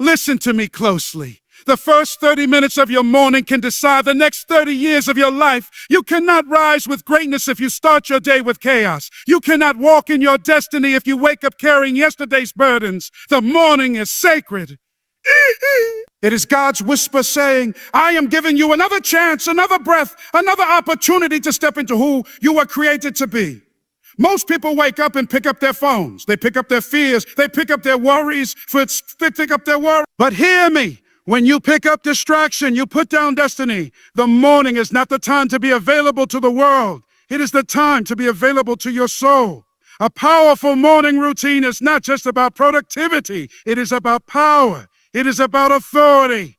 Listen to me closely. The first 30 minutes of your morning can decide the next 30 years of your life. You cannot rise with greatness if you start your day with chaos. You cannot walk in your destiny if you wake up carrying yesterday's burdens. The morning is sacred. It is God's whisper saying, I am giving you another chance, another breath, another opportunity to step into who you were created to be. Most people wake up and pick up their phones. They pick up their fears. They pick up their worries. They pick up their worries. But hear me. When you pick up distraction, you put down destiny. The morning is not the time to be available to the world. It is the time to be available to your soul. A powerful morning routine is not just about productivity. It is about power. It is about authority.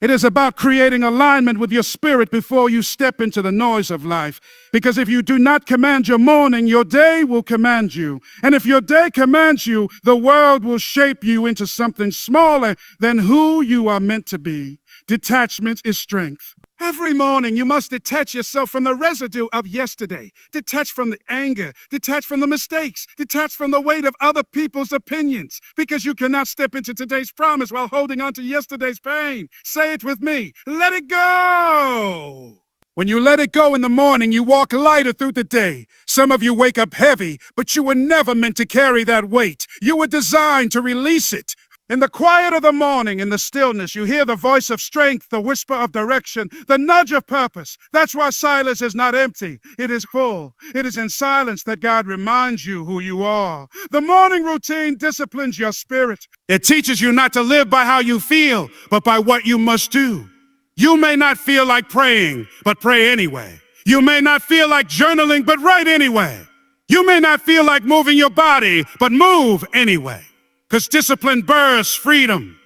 It is about creating alignment with your spirit before you step into the noise of life. Because if you do not command your morning, your day will command you. And if your day commands you, the world will shape you into something smaller than who you are meant to be. Detachment is strength. Every morning, you must detach yourself from the residue of yesterday. Detach from the anger. Detach from the mistakes. Detach from the weight of other people's opinions. Because you cannot step into today's promise while holding on to yesterday's pain. Say it with me. Let it go. When you let it go in the morning, you walk lighter through the day. Some of you wake up heavy, but you were never meant to carry that weight. You were designed to release it. In the quiet of the morning, in the stillness, you hear the voice of strength, the whisper of direction, the nudge of purpose. That's why silence is not empty. It is full. It is in silence that God reminds you who you are. The morning routine disciplines your spirit. It teaches you not to live by how you feel, but by what you must do. You may not feel like praying, but pray anyway. You may not feel like journaling, but write anyway. You may not feel like moving your body, but move anyway. Because discipline births freedom.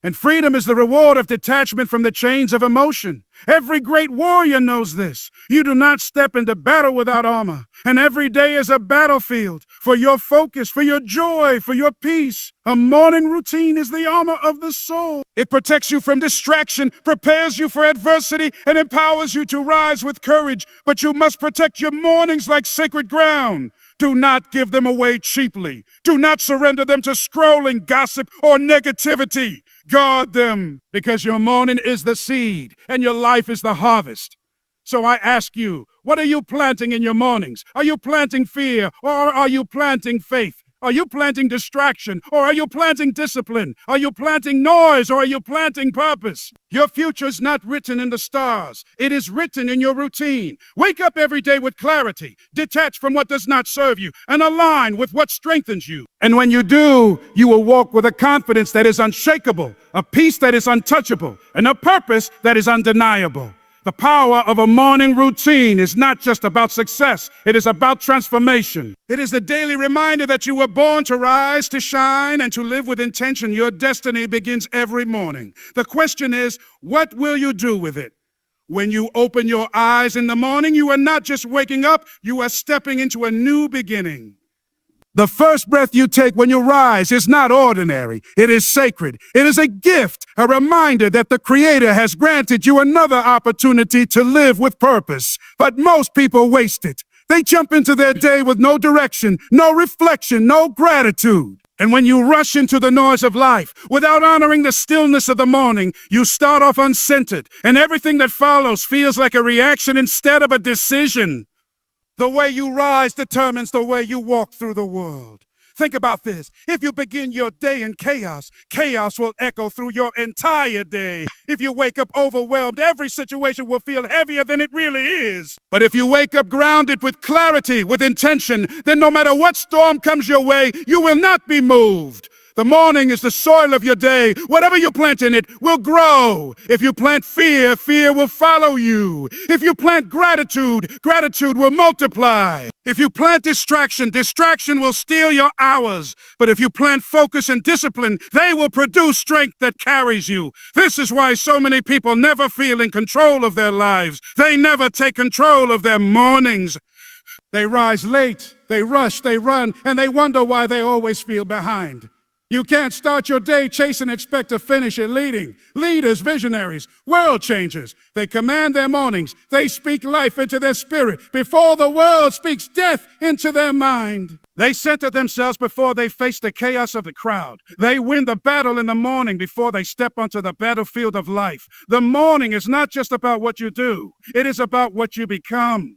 And freedom is the reward of detachment from the chains of emotion. Every great warrior knows this. You do not step into battle without armor. And every day is a battlefield for your focus, for your joy, for your peace. A morning routine is the armor of the soul. It protects you from distraction, prepares you for adversity, and empowers you to rise with courage. But you must protect your mornings like sacred ground. Do not give them away cheaply. Do not surrender them to scrolling, gossip, or negativity. Guard them, because your morning is the seed and your life is the harvest. So I ask you, what are you planting in your mornings? Are you planting fear, or are you planting faith? Are you planting distraction, or are you planting discipline? Are you planting noise, or are you planting purpose? Your future is not written in the stars. It is written in your routine. Wake up every day with clarity. Detach from what does not serve you and align with what strengthens you. And when you do, you will walk with a confidence that is unshakable, a peace that is untouchable, and a purpose that is undeniable. The power of a morning routine is not just about success. It is about transformation. It is the daily reminder that you were born to rise, to shine, and to live with intention. Your destiny begins every morning. The question is, what will you do with it? When you open your eyes in the morning, you are not just waking up, you are stepping into a new beginning. The first breath you take when you rise is not ordinary. It is sacred. It is a gift, a reminder that the Creator has granted you another opportunity to live with purpose. But most people waste it. They jump into their day with no direction, no reflection, no gratitude. And when you rush into the noise of life without honoring the stillness of the morning, you start off uncentered, and everything that follows feels like a reaction instead of a decision. The way you rise determines the way you walk through the world. Think about this. If you begin your day in chaos, chaos will echo through your entire day. If you wake up overwhelmed, every situation will feel heavier than it really is. But if you wake up grounded with clarity, with intention, then no matter what storm comes your way, you will not be moved. The morning is the soil of your day. Whatever you plant in it will grow. If you plant fear, fear will follow you. If you plant gratitude, gratitude will multiply. If you plant distraction, distraction will steal your hours. But if you plant focus and discipline, they will produce strength that carries you. This is why so many people never feel in control of their lives. They never take control of their mornings. They rise late, they rush, they run, and they wonder why they always feel behind. You can't start your day chasing and expect to finish it leading. Leaders, visionaries, world changers. They command their mornings. They speak life into their spirit before the world speaks death into their mind. They center themselves before they face the chaos of the crowd. They win the battle in the morning before they step onto the battlefield of life. The morning is not just about what you do, it is about what you become.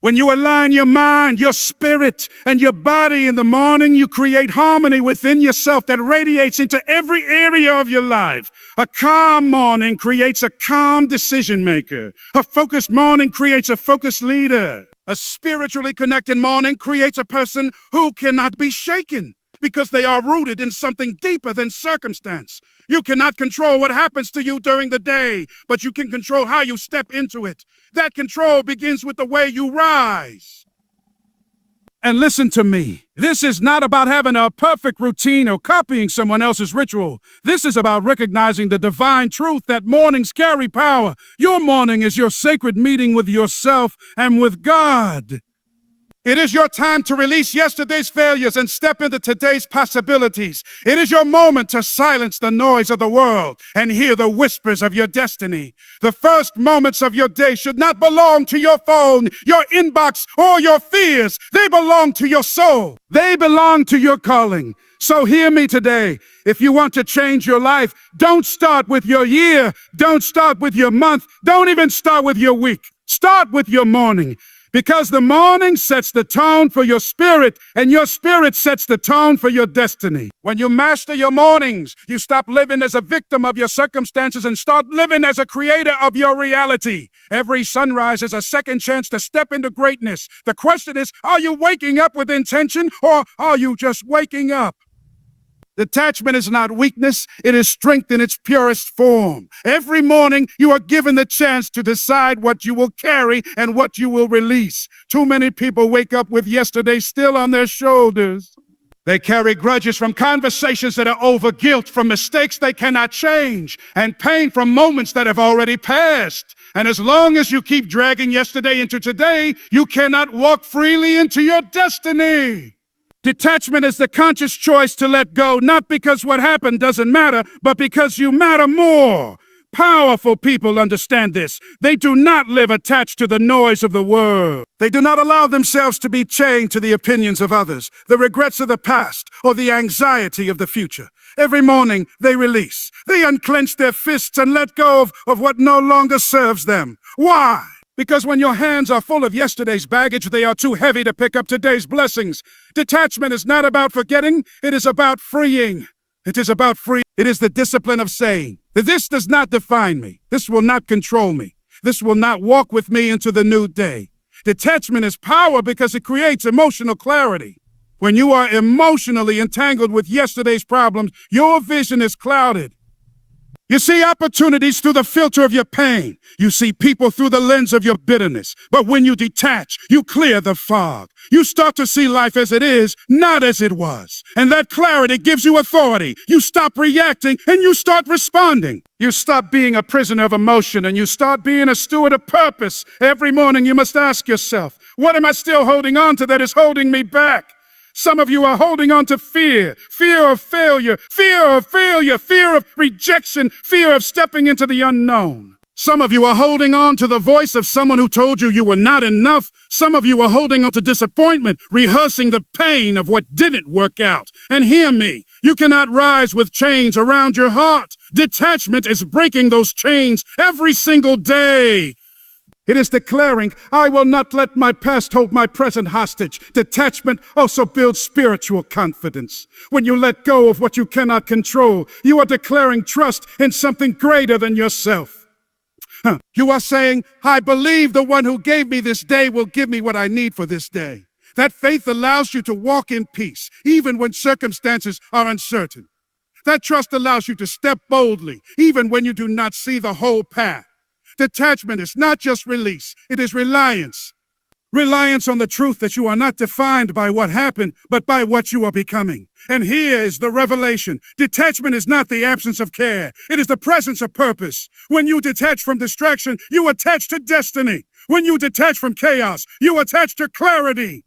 When you align your mind, your spirit, and your body in the morning, you create harmony within yourself that radiates into every area of your life. A calm morning creates a calm decision maker. A focused morning creates a focused leader. A spiritually connected morning creates a person who cannot be shaken because they are rooted in something deeper than circumstance. You cannot control what happens to you during the day, but you can control how you step into it. That control begins with the way you rise. And listen to me. This is not about having a perfect routine or copying someone else's ritual. This is about recognizing the divine truth that mornings carry power. Your morning is your sacred meeting with yourself and with God. It is your time to release yesterday's failures and step into today's possibilities. It is your moment to silence the noise of the world and hear the whispers of your destiny. The first moments of your day should not belong to your phone, your inbox, or your fears. They belong to your soul. They belong to your calling. So hear me today. If you want to change your life, don't start with your year. Don't start with your month. Don't even start with your week. Start with your morning. Because the morning sets the tone for your spirit, and your spirit sets the tone for your destiny. When you master your mornings, you stop living as a victim of your circumstances and start living as a creator of your reality. Every sunrise is a second chance to step into greatness. The question is, are you waking up with intention, or are you just waking up? Detachment is not weakness, it is strength in its purest form. Every morning, you are given the chance to decide what you will carry and what you will release. Too many people wake up with yesterday still on their shoulders. They carry grudges from conversations that are over, guilt from mistakes they cannot change, and pain from moments that have already passed. And as long as you keep dragging yesterday into today, you cannot walk freely into your destiny. Detachment is the conscious choice to let go, not because what happened doesn't matter, but because you matter more. Powerful people understand this. They do not live attached to the noise of the world. They do not allow themselves to be chained to the opinions of others, the regrets of the past, or the anxiety of the future. Every morning, they release. They unclench their fists and let go of what no longer serves them. Why? Because when your hands are full of yesterday's baggage, they are too heavy to pick up today's blessings. Detachment is not about forgetting, it is about freeing. It is about free. It is the discipline of saying, this does not define me. This will not control me. This will not walk with me into the new day. Detachment is power because it creates emotional clarity. When you are emotionally entangled with yesterday's problems, your vision is clouded. You see opportunities through the filter of your pain. You see people through the lens of your bitterness. But when you detach, you clear the fog. You start to see life as it is, not as it was. And that clarity gives you authority. You stop reacting and you start responding. You stop being a prisoner of emotion and you start being a steward of purpose. Every morning you must ask yourself, what am I still holding on to that is holding me back? Some of you are holding on to fear of failure, fear of rejection, fear of stepping into the unknown. Some of you are holding on to the voice of someone who told you you were not enough. Some of you are holding on to disappointment, rehearsing the pain of what didn't work out. And hear me, you cannot rise with chains around your heart. Detachment is breaking those chains every single day. It is declaring, I will not let my past hold my present hostage. Detachment also builds spiritual confidence. When you let go of what you cannot control, you are declaring trust in something greater than yourself. You are saying, I believe the one who gave me this day will give me what I need for this day. That faith allows you to walk in peace, even when circumstances are uncertain. That trust allows you to step boldly, even when you do not see the whole path. Detachment is not just release, it is reliance. Reliance on the truth that you are not defined by what happened, but by what you are becoming. And here is the revelation. Detachment is not the absence of care. It is the presence of purpose. When you detach from distraction, you attach to destiny. When you detach from chaos, you attach to clarity.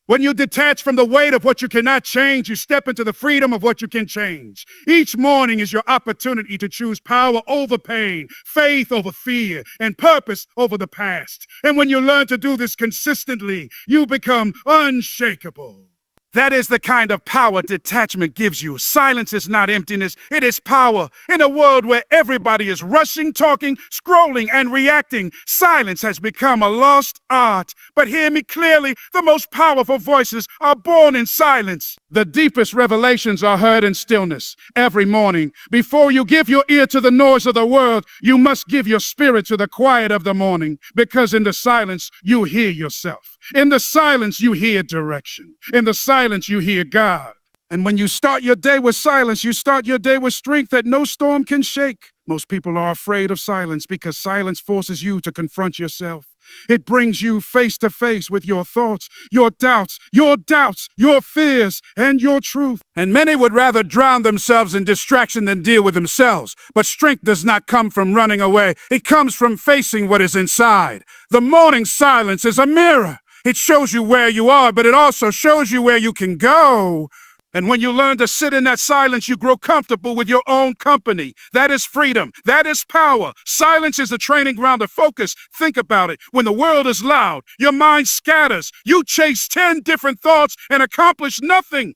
When you detach from the weight of what you cannot change, you step into the freedom of what you can change. Each morning is your opportunity to choose power over pain, faith over fear, and purpose over the past. And when you learn to do this consistently, you become unshakable. That is the kind of power detachment gives you. Silence is not emptiness, it is power. In a world where everybody is rushing, talking, scrolling, and reacting, silence has become a lost art. But hear me clearly, the most powerful voices are born in silence. The deepest revelations are heard in stillness. Every morning, before you give your ear to the noise of the world, you must give your spirit to the quiet of the morning, because in the silence, you hear yourself. In the silence, you hear direction. In the silence, you hear God. And when you start your day with silence, you start your day with strength that no storm can shake. Most people are afraid of silence because silence forces you to confront yourself. It brings you face to face with your thoughts, your doubts, your fears, and your truth. And many would rather drown themselves in distraction than deal with themselves. But strength does not come from running away. It comes from facing what is inside. The morning silence is a mirror. It shows you where you are, but it also shows you where you can go. And when you learn to sit in that silence, you grow comfortable with your own company. That is freedom. That is power. Silence is a training ground of focus. Think about it. When the world is loud, your mind scatters. You chase 10 different thoughts and accomplish nothing.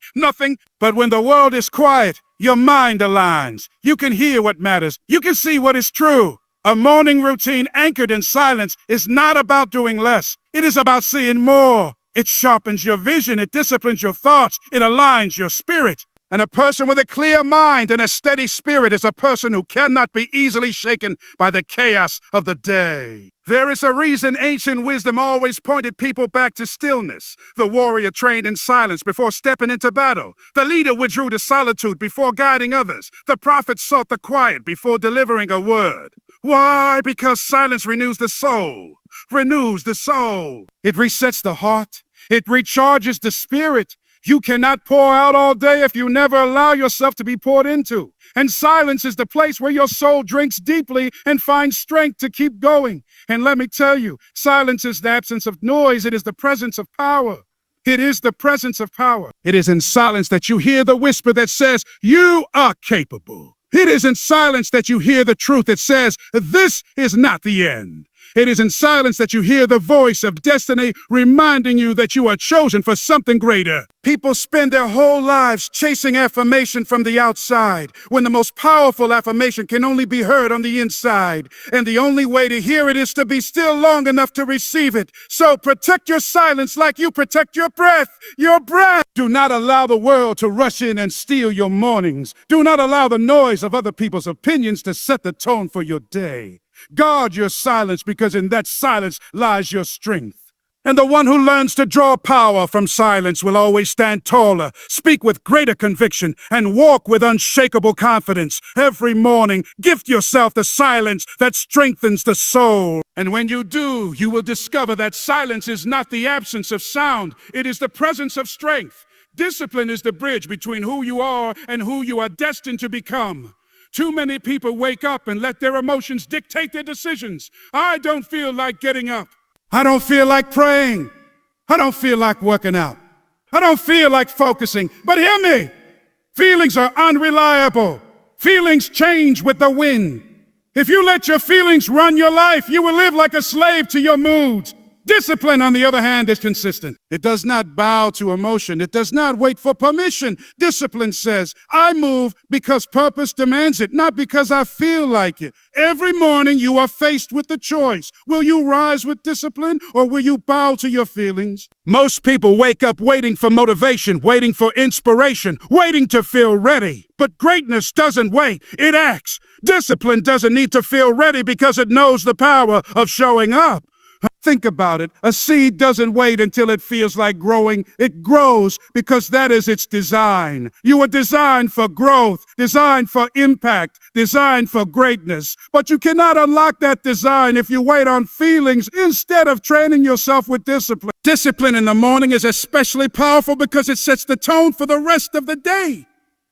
But when the world is quiet, your mind aligns. You can hear what matters. You can see what is true. A morning routine anchored in silence is not about doing less. It is about seeing more. It sharpens your vision, it disciplines your thoughts, it aligns your spirit. And a person with a clear mind and a steady spirit is a person who cannot be easily shaken by the chaos of the day. There is a reason ancient wisdom always pointed people back to stillness. The warrior trained in silence before stepping into battle. The leader withdrew to solitude before guiding others. The prophet sought the quiet before delivering a word. Why? Because silence renews the soul. It resets the heart. It recharges the spirit. You cannot pour out all day if you never allow yourself to be poured into. And silence is the place where your soul drinks deeply and finds strength to keep going. And let me tell you, silence is the absence of noise. It is the presence of power. It is the presence of power. It is in silence that you hear the whisper that says, you are capable. It is in silence that you hear the truth that says, this is not the end. It is in silence that you hear the voice of destiny reminding you that you are chosen for something greater. People spend their whole lives chasing affirmation from the outside, when the most powerful affirmation can only be heard on the inside. And the only way to hear it is to be still long enough to receive it. So protect your silence like you protect your breath. Do not allow the world to rush in and steal your mornings. Do not allow the noise of other people's opinions to set the tone for your day. Guard your silence, because in that silence lies your strength. And the one who learns to draw power from silence will always stand taller, speak with greater conviction, and walk with unshakable confidence. Every morning, gift yourself the silence that strengthens the soul. And when you do, you will discover that silence is not the absence of sound. It is the presence of strength. Discipline is the bridge between who you are and who you are destined to become. Too many people wake up and let their emotions dictate their decisions. I don't feel like getting up. I don't feel like praying. I don't feel like working out. I don't feel like focusing. But hear me. Feelings are unreliable. Feelings change with the wind. If you let your feelings run your life, you will live like a slave to your moods. Discipline, on the other hand, is consistent. It does not bow to emotion. It does not wait for permission. Discipline says, I move because purpose demands it, not because I feel like it. Every morning you are faced with the choice. Will you rise with discipline, or will you bow to your feelings? Most people wake up waiting for motivation, waiting for inspiration, waiting to feel ready. But greatness doesn't wait, it acts. Discipline doesn't need to feel ready because it knows the power of showing up. Think about it. A seed doesn't wait until it feels like growing. It grows because that is its design. You were designed for growth, designed for impact, designed for greatness. But you cannot unlock that design if you wait on feelings instead of training yourself with discipline. Discipline in the morning is especially powerful because it sets the tone for the rest of the day.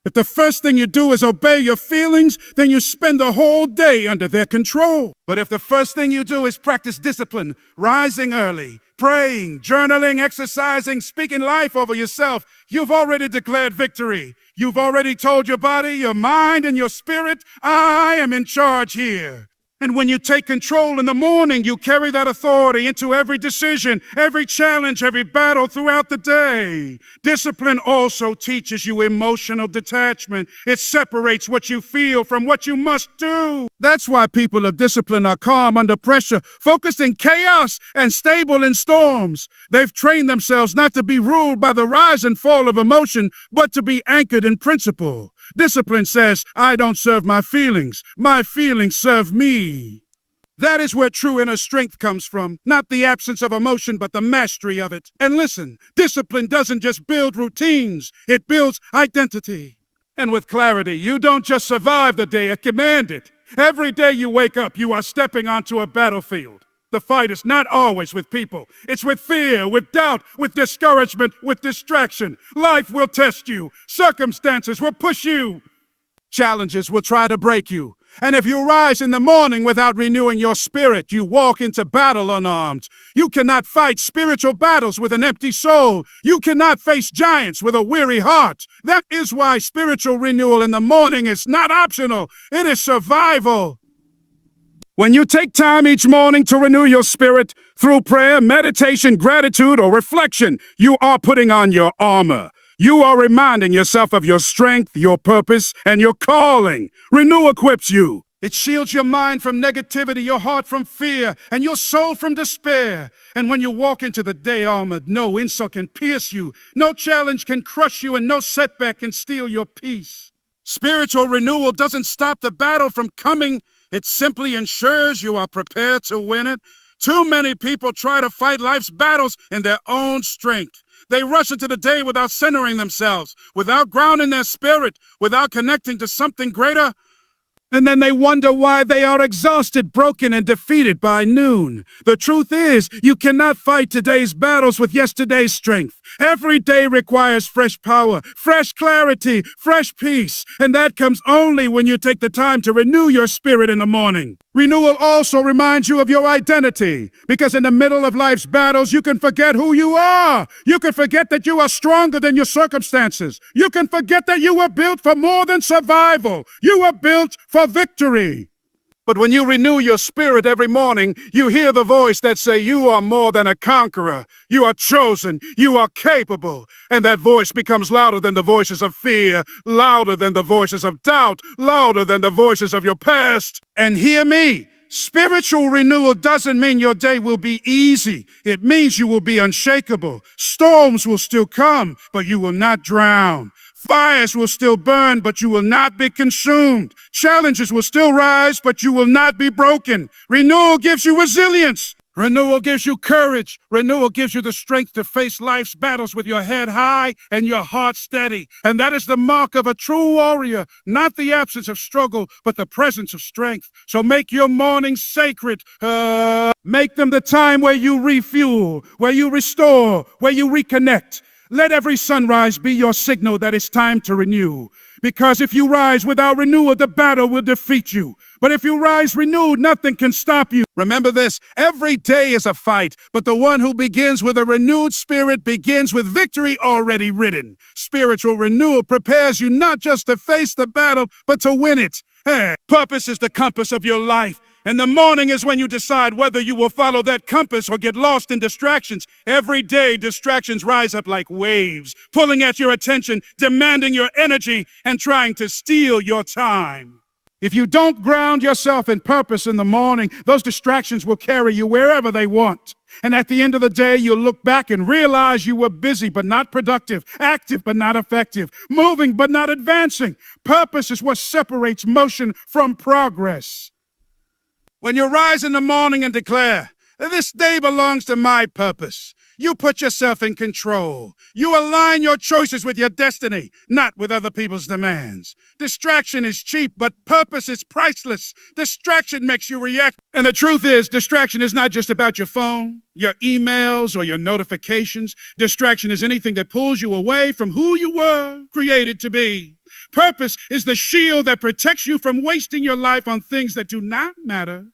If the first thing you do is obey your feelings, then you spend the whole day under their control. But if the first thing you do is practice discipline, rising early, praying, journaling, exercising, speaking life over yourself, you've already declared victory. You've already told your body, your mind, and your spirit, I am in charge here. And when you take control in the morning, you carry that authority into every decision, every challenge, every battle throughout the day. Discipline also teaches you emotional detachment. It separates what you feel from what you must do. That's why people of discipline are calm under pressure, focused in chaos, and stable in storms. They've trained themselves not to be ruled by the rise and fall of emotion, but to be anchored in principle. Discipline says, I don't serve my feelings serve me. That is where true inner strength comes from, not the absence of emotion, but the mastery of it. And listen, discipline doesn't just build routines, it builds identity. And with clarity, you don't just survive the day, you command it. Every day you wake up, you are stepping onto a battlefield. The fight is not always with people. It's with fear, with doubt, with discouragement, with distraction. Life will test you. Circumstances will push you. Challenges will try to break you. And if you rise in the morning without renewing your spirit, you walk into battle unarmed. You cannot fight spiritual battles with an empty soul. You cannot face giants with a weary heart. That is why spiritual renewal in the morning is not optional. It is survival. When you take time each morning to renew your spirit through prayer, meditation, gratitude, or reflection, you are putting on your armor. You are reminding yourself of your strength, your purpose, and your calling. Renew equips you. It shields your mind from negativity, your heart from fear, and your soul from despair. And when you walk into the day armored, no insult can pierce you, no challenge can crush you, and no setback can steal your peace. Spiritual renewal doesn't stop the battle from coming. It simply ensures you are prepared to win it. Too many people try to fight life's battles in their own strength. They rush into the day without centering themselves, without grounding their spirit, without connecting to something greater. And then they wonder why they are exhausted, broken, and defeated by noon. The truth is, you cannot fight today's battles with yesterday's strength. Every day requires fresh power, fresh clarity, fresh peace. And that comes only when you take the time to renew your spirit in the morning. Renewal also reminds you of your identity, because in the middle of life's battles, you can forget who you are. You can forget that you are stronger than your circumstances. You can forget that you were built for more than survival. You were built for victory. But when you renew your spirit every morning, you hear the voice that says you are more than a conqueror. You are chosen. You are capable. And that voice becomes louder than the voices of fear, louder than the voices of doubt, louder than the voices of your past. And hear me. Spiritual renewal doesn't mean your day will be easy. It means you will be unshakable. Storms will still come, but you will not drown. Fires will still burn, but you will not be consumed. Challenges will still rise, but you will not be broken. Renewal gives you resilience. Renewal gives you courage. Renewal gives you the strength to face life's battles with your head high and your heart steady. And that is the mark of a true warrior, not the absence of struggle, but the presence of strength. So make your mornings sacred. Make them the time where you refuel, where you restore, where you reconnect. Let every sunrise be your signal that it's time to renew. Because if you rise without renewal, the battle will defeat you. But if you rise renewed, nothing can stop you. Remember this, every day is a fight, but the one who begins with a renewed spirit begins with victory already written. Spiritual renewal prepares you not just to face the battle, but to win it. Hey, purpose is the compass of your life. And the morning is when you decide whether you will follow that compass or get lost in distractions. Every day, distractions rise up like waves, pulling at your attention, demanding your energy, and trying to steal your time. If you don't ground yourself in purpose in the morning, those distractions will carry you wherever they want. And at the end of the day, you'll look back and realize you were busy but not productive, active but not effective, moving but not advancing. Purpose is what separates motion from progress. When you rise in the morning and declare, this day belongs to my purpose, you put yourself in control. You align your choices with your destiny, not with other people's demands. Distraction is cheap, but purpose is priceless. Distraction makes you react. And the truth is, distraction is not just about your phone, your emails, or your notifications. Distraction is anything that pulls you away from who you were created to be. Purpose is the shield that protects you from wasting your life on things that do not matter.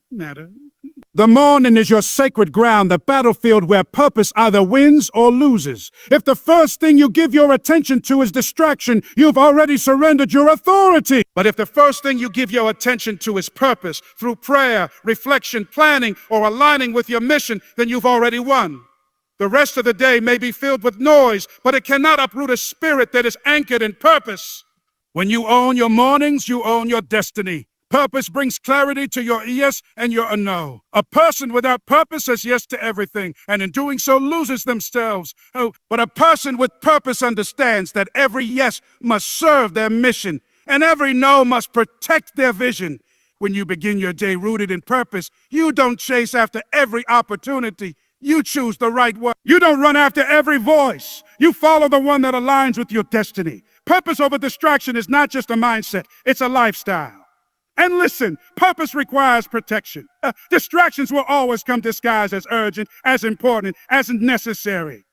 The morning is your sacred ground, the battlefield where purpose either wins or loses. If the first thing you give your attention to is distraction, you've already surrendered your authority. But if the first thing you give your attention to is purpose, through prayer, reflection, planning, or aligning with your mission, then you've already won. The rest of the day may be filled with noise, but it cannot uproot a spirit that is anchored in purpose. When you own your mornings, you own your destiny. Purpose brings clarity to your yes and your no. A person without purpose says yes to everything, and in doing so loses themselves. But a person with purpose understands that every yes must serve their mission, and every no must protect their vision. When you begin your day rooted in purpose, you don't chase after every opportunity. You choose the right one. You don't run after every voice. You follow the one that aligns with your destiny. Purpose over distraction is not just a mindset, it's a lifestyle. And listen, purpose requires protection. Distractions will always come disguised as urgent, as important, as necessary.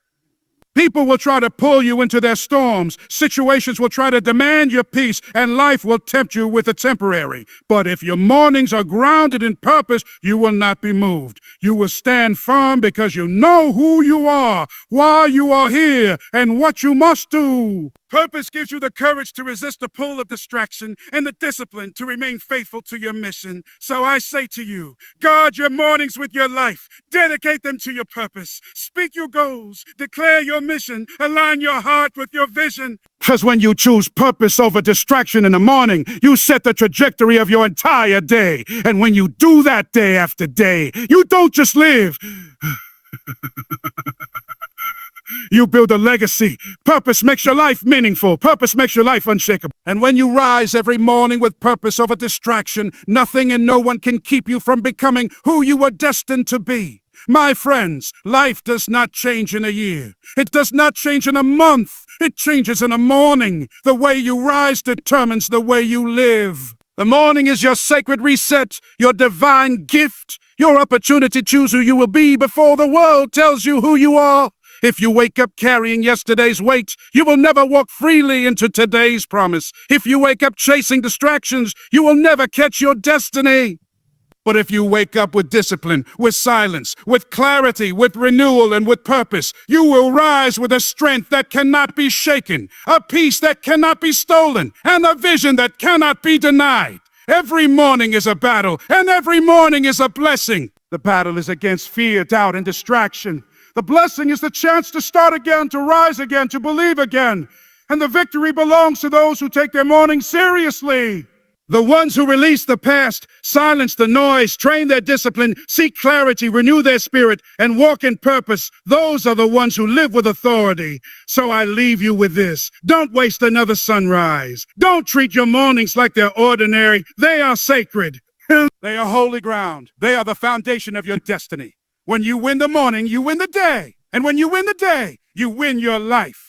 People will try to pull you into their storms. Situations will try to demand your peace, and life will tempt you with the temporary. But if your mornings are grounded in purpose, you will not be moved. You will stand firm because you know who you are, why you are here, and what you must do. Purpose gives you the courage to resist the pull of distraction and the discipline to remain faithful to your mission. So I say to you, guard your mornings with your life. Dedicate them to your purpose. Speak your goals. Declare your mission. Align your heart with your vision. Because when you choose purpose over distraction in the morning, you set the trajectory of your entire day. And when you do that day after day, you don't just live. You build a legacy. Purpose makes your life meaningful. Purpose makes your life unshakable. And when you rise every morning with purpose over distraction, nothing and no one can keep you from becoming who you were destined to be. My friends, life does not change in a year. It does not change in a month. It changes in a morning. The way you rise determines the way you live. The morning is your sacred reset, your divine gift, your opportunity to choose who you will be before the world tells you who you are. If you wake up carrying yesterday's weight, you will never walk freely into today's promise. If you wake up chasing distractions, you will never catch your destiny. But if you wake up with discipline, with silence, with clarity, with renewal, and with purpose, you will rise with a strength that cannot be shaken, a peace that cannot be stolen, and a vision that cannot be denied. Every morning is a battle, and every morning is a blessing. The battle is against fear, doubt, and distraction. The blessing is the chance to start again, to rise again, to believe again. And the victory belongs to those who take their morning seriously. The ones who release the past, silence the noise, train their discipline, seek clarity, renew their spirit, and walk in purpose. Those are the ones who live with authority. So I leave you with this. Don't waste another sunrise. Don't treat your mornings like they're ordinary. They are sacred. They are holy ground. They are the foundation of your destiny. When you win the morning, you win the day. And when you win the day, you win your life.